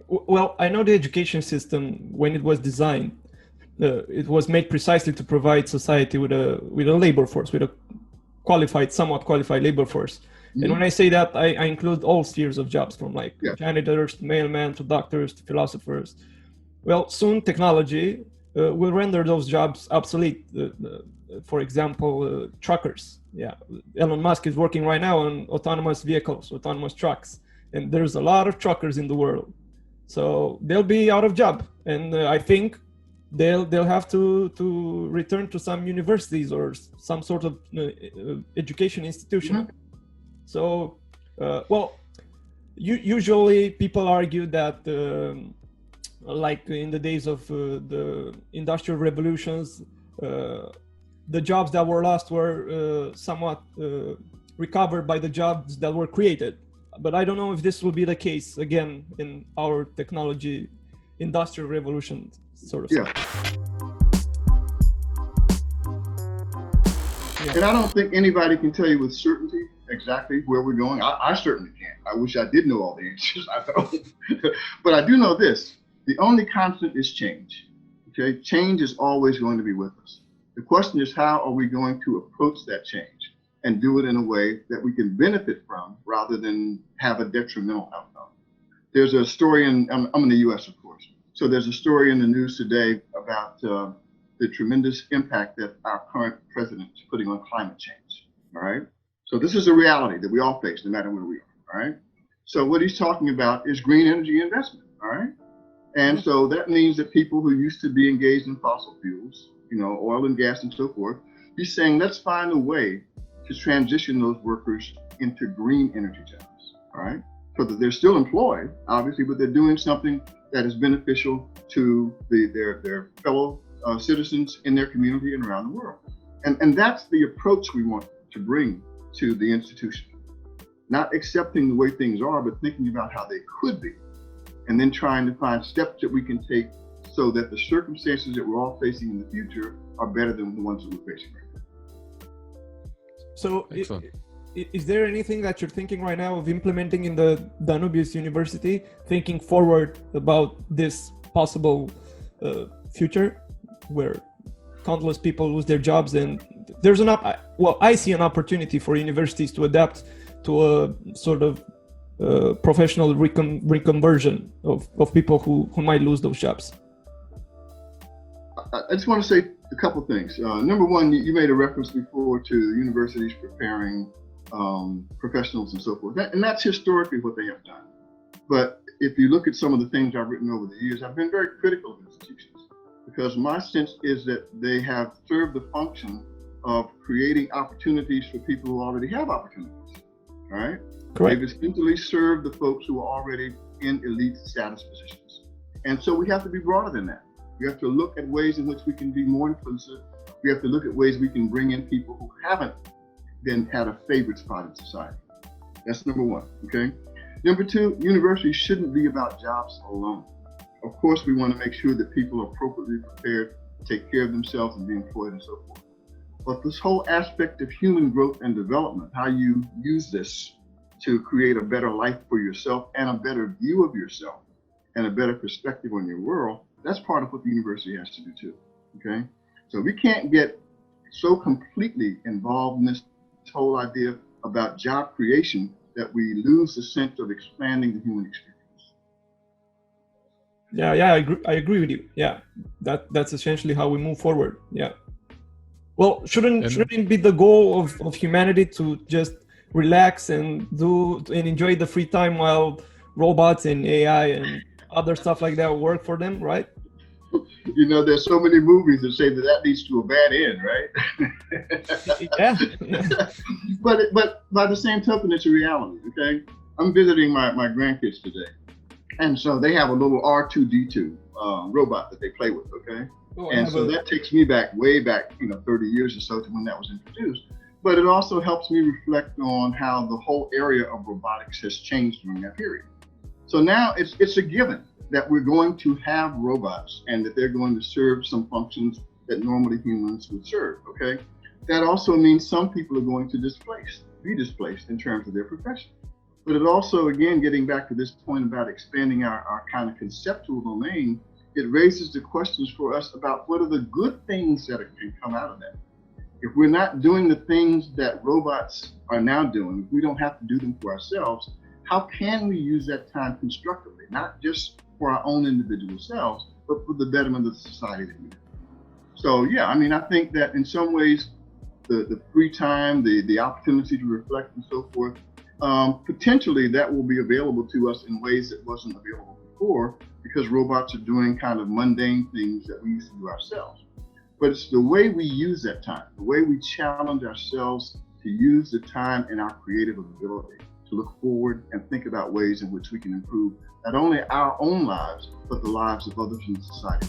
Well, I know the education system, when it was designed, it was made precisely to provide society with a labor force, with a somewhat qualified labor force. And when I say that, I include all spheres of jobs, from like janitors to mailmen to doctors to philosophers. Well, soon technology will render those jobs obsolete. For example, truckers. Yeah, Elon Musk is working right now on autonomous vehicles, autonomous trucks, and there's a lot of truckers in the world. So they'll be out of job, and I think they'll have to return to some universities or some sort of education institution. So, well, usually people argue that, like in the days of the industrial revolutions, the jobs that were lost were somewhat recovered by the jobs that were created. But I don't know if this will be the case again in our technology industrial revolution sort of stuff. And I don't think anybody can tell you with certainty exactly where we're going. I certainly can't. I wish I did know all the answers. I don't. But I do know this. The only constant is change. Okay, change is always going to be with us. The question is, how are we going to approach that change and do it in a way that we can benefit from rather than have a detrimental outcome? There's a story I'm in the US, of course. So there's a story in the news today about the tremendous impact that our current president is putting on climate change, all right? So this is a reality that we all face no matter where we are, all right? So what he's talking about is green energy investment, all right? And so that means that people who used to be engaged in fossil fuels, you know, oil and gas and so forth, he's saying, let's find a way to transition those workers into green energy jobs, all right? So that they're still employed, obviously, but they're doing something that is beneficial to their fellow citizens in their community and around the world. And that's the approach we want to bring to the institution. Not accepting the way things are, but thinking about how they could be, and then trying to find steps that we can take so that the circumstances that we're all facing in the future are better than the ones that we're facing right now. So is there anything that you're thinking right now of implementing in the Danubius University, thinking forward about this possible future where countless people lose their jobs? And there's I see an opportunity for universities to adapt to a sort of professional reconversion of people who might lose those jobs. I just want to say a couple things. Number one, you made a reference before to universities preparing professionals and so forth. And that's historically what they have done. But if you look at some of the things I've written over the years, I've been very critical of institutions, because my sense is that they have served the function of creating opportunities for people who already have opportunities, all right? Correct. They've essentially served the folks who are already in elite status positions. And so we have to be broader than that. We have to look at ways in which we can be more inclusive. We have to look at ways we can bring in people who haven't then had a favorite spot in society. That's number one, okay? Number two, universities shouldn't be about jobs alone. Of course, we want to make sure that people are appropriately prepared to take care of themselves and be employed and so forth. But this whole aspect of human growth and development, how you use this to create a better life for yourself and a better view of yourself and a better perspective on your world, that's part of what the university has to do too, okay? So we can't get so completely involved in this whole idea about job creation that we lose the sense of expanding the human experience. Yeah, I agree with you. Yeah, that's essentially how we move forward. Yeah. Well, shouldn't it be the goal of humanity to just relax and enjoy the free time while robots and AI and other stuff like that work for them, right? You know, there's so many movies that say that leads to a bad end, right? Yeah. But by the same token, it's a reality, okay? I'm visiting my grandkids today. And so they have a little R2-D2 robot that they play with, okay? Oh, and so that takes me way back, 30 years or so to when that was introduced. But it also helps me reflect on how the whole area of robotics has changed during that period. So now it's a given that we're going to have robots and that they're going to serve some functions that normally humans would serve, okay? That also means some people are going to be displaced in terms of their profession. But it also, again, getting back to this point about expanding our kind of conceptual domain, it raises the questions for us about what are the good things that can come out of that. If we're not doing the things that robots are now doing, if we don't have to do them for ourselves, how can we use that time constructively, not just for our own individual selves, but for the betterment of the society that we live in? So yeah, I mean, I think that in some ways, the free time, the opportunity to reflect and so forth, potentially that will be available to us in ways that wasn't available before, because robots are doing kind of mundane things that we used to do ourselves. But it's the way we use that time, the way we challenge ourselves to use the time and our creative ability to look forward and think about ways in which we can improve not only our own lives, but the lives of others in society.